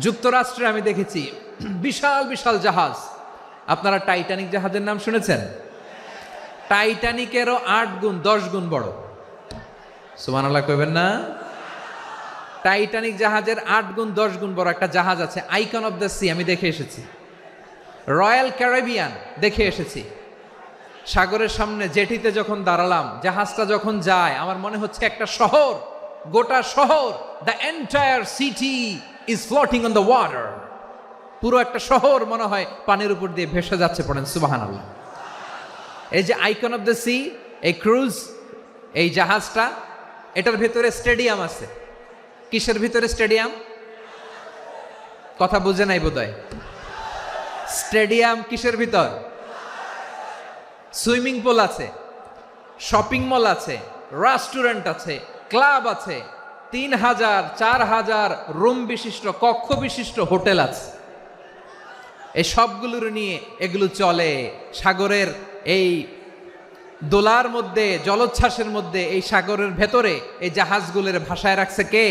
যুক্তরাষ্ট্রে আমি দেখেছি বিশাল বিশাল জাহাজ। আপনারা টাইটানিক জাহাজের নাম শুনেছেন? টাইটানিকেরও 8 গুণ 10 গুণ বড়। সুবহানাল্লাহ কইবেন না? টাইটানিক জাহাজের 8 গুণ 10 গুণ বড় একটা জাহাজ আছে, আইকন অফ দ্য সি। আমি দেখে এসেছি। রয়্যাল ক্যারিবিয়ান দেখে এসেছি। সাগরের সামনে জেটিতে যখন দাঁড়ালাম, জাহাজটা যখন যায়, আমার মনে হচ্ছে একটা শহর, গোটা শহর, the entire city is floating on the water. পুরো একটা শহর মনে হয় পানির উপর দিয়ে ভেসে যাচ্ছে। পড়েন সুবহানাল্লাহ। এই যে আইকন অফ দ্য সি, এই ক্রুজ, এই জাহাজটা, এটার ভেতরে স্টেডিয়াম আছে। কিসের ভিতরে স্টেডিয়াম? কথা বুঝে নাই বোধহয়। স্টেডিয়াম কিসের ভিতর? সুইমিং পুল আছে, শপিং মল আছে, রেস্টুরেন্ট আছে, ক্লাব আছে, 3000 4000 রুম বিশিষ্ট, কক্ষ বিশিষ্ট হোটেল আছে। এই সবগুলোর নিয়ে এগুলো চলে সাগরের এই দোলার মধ্যে, জলোচ্ছ্বাসের মধ্যে। এই সাগরের ভেতরে এই জাহাজগুলোর ভাষায় রাখছে কে?